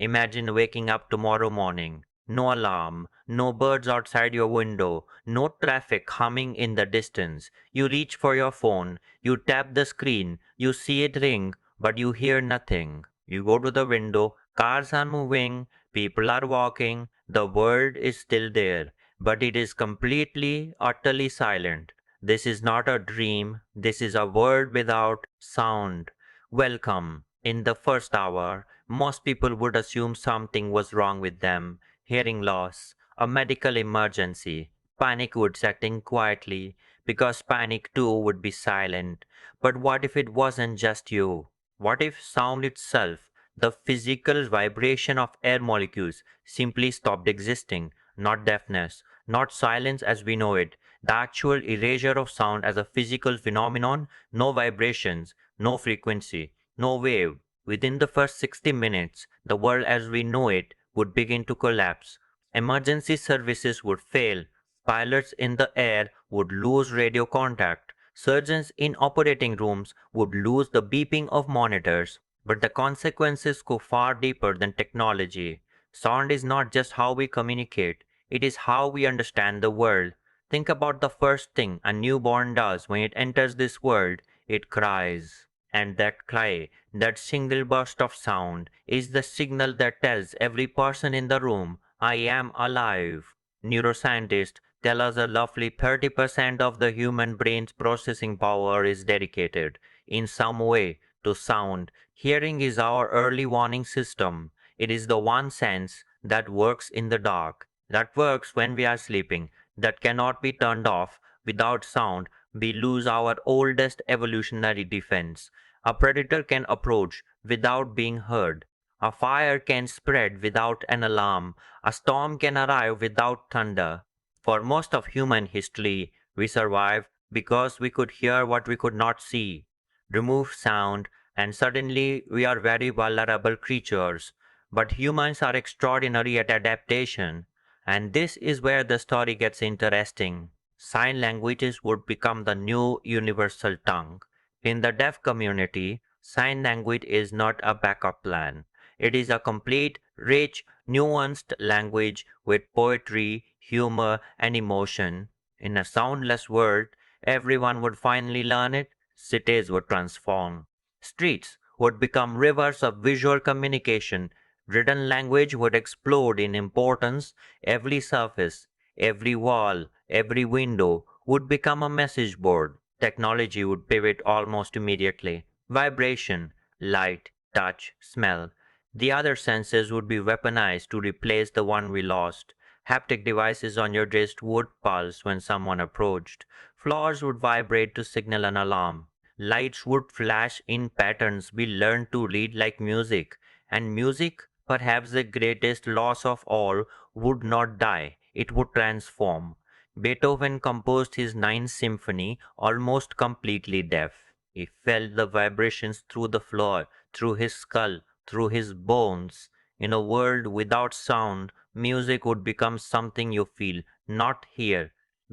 Imagine waking up tomorrow morning. No alarm, no birds outside your window, no traffic humming in the distance. You reach for your phone, you tap the screen, you see it ring, but you hear nothing. You go to the window, cars are moving, people are walking, the world is still there, but it is completely, utterly silent. This is not a dream, this is a world without sound. Welcome. In the first hour, most people would assume something was wrong with them, hearing loss, a medical emergency. Panic would set in quietly, because panic too would be silent. But what if it wasn't just you? What if sound itself, the physical vibration of air molecules, simply stopped existing? Not deafness, not silence as we know it, the actual erasure of sound as a physical phenomenon, no vibrations, no frequency, no wave. Within the first 60 minutes, the world as we know it would begin to collapse. Emergency services would fail. Pilots in the air would lose radio contact. Surgeons in operating rooms would lose the beeping of monitors. But the consequences go far deeper than technology. Sound is not just how we communicate, it is how we understand the world. Think about the first thing a newborn does when it enters this world. It cries. And that cry, that single burst of sound, is the signal that tells every person in the room, I am alive. Neuroscientists tell us a roughly 30% of the human brain's processing power is dedicated, in some way, to sound. Hearing is our early warning system. It is the one sense that works in the dark, that works when we are sleeping, that cannot be turned off. Without sound, we lose our oldest evolutionary defense. A predator can approach without being heard. A fire can spread without an alarm. A storm can arrive without thunder. For most of human history, we survived because we could hear what we could not see. Remove sound, and suddenly we are very vulnerable creatures. But humans are extraordinary at adaptation, and this is where the story gets interesting. Sign languages would become the new universal tongue. In the deaf community, sign language is not a backup plan. It is a complete, rich, nuanced language with poetry, humor, and emotion. In a soundless world, everyone would finally learn it. Cities would transform. Streets would become rivers of visual communication. Written language would explode in importance. Every surface, every wall, every window would become a message board. Technology would pivot almost immediately. Vibration, light, touch, smell. The other senses would be weaponized to replace the one we lost. Haptic devices on your wrist would pulse when someone approached. Floors would vibrate to signal an alarm. Lights would flash in patterns we learned to read like music. And music, perhaps the greatest loss of all, would not die. It would transform. Beethoven composed his Ninth Symphony almost completely deaf. He felt the vibrations through the floor, through his skull, through his bones. In a world without sound, music would become something you feel, not hear.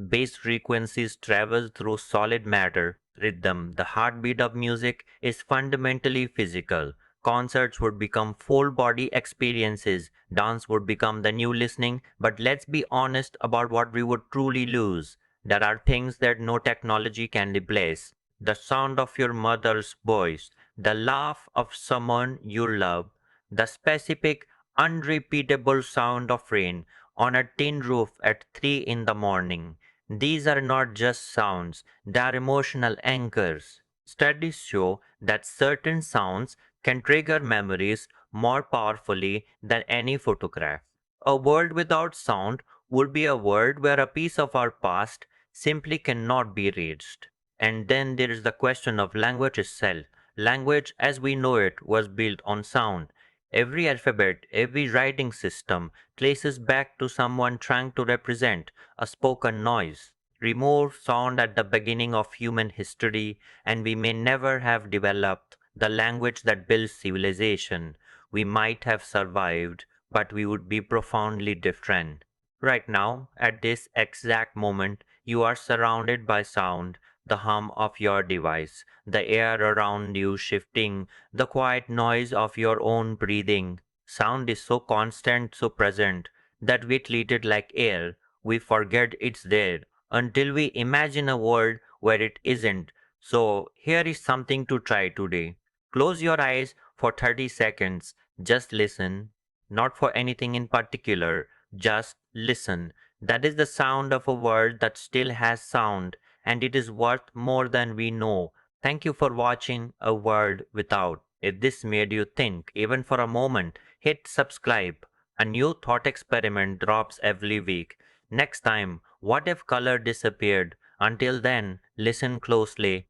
Bass frequencies travel through solid matter. Rhythm, the heartbeat of music, is fundamentally physical. Concerts would become full body experiences. Dance would become the new listening. But let's be honest about what we would truly lose. There are things that no technology can replace. The sound of your mother's voice, the laugh of someone you love, the specific, unrepeatable sound of rain on a tin roof at 3 in the morning. These are not just sounds, they are emotional anchors. Studies show that certain sounds can trigger memories more powerfully than any photograph. A world without sound would be a world where a piece of our past simply cannot be reached. And then there is the question of language itself. Language as we know it was built on sound. Every alphabet, every writing system traces back to someone trying to represent a spoken noise. Remove sound at the beginning of human history, and we may never have developed the language that builds civilization. We might have survived, but we would be profoundly different. Right now, at this exact moment, you are surrounded by sound, the hum of your device, the air around you shifting, the quiet noise of your own breathing. Sound is so constant, so present, that we treat it like air. We forget it's there until we imagine a world where it isn't. So, here is something to try today. Close your eyes for 30 seconds. Just listen. Not for anything in particular. Just listen. That is the sound of a world that still has sound, and it is worth more than we know. Thank you for watching A World Without. If this made you think, even for a moment, hit subscribe. A new thought experiment drops every week. Next time, what if color disappeared? Until then, listen closely,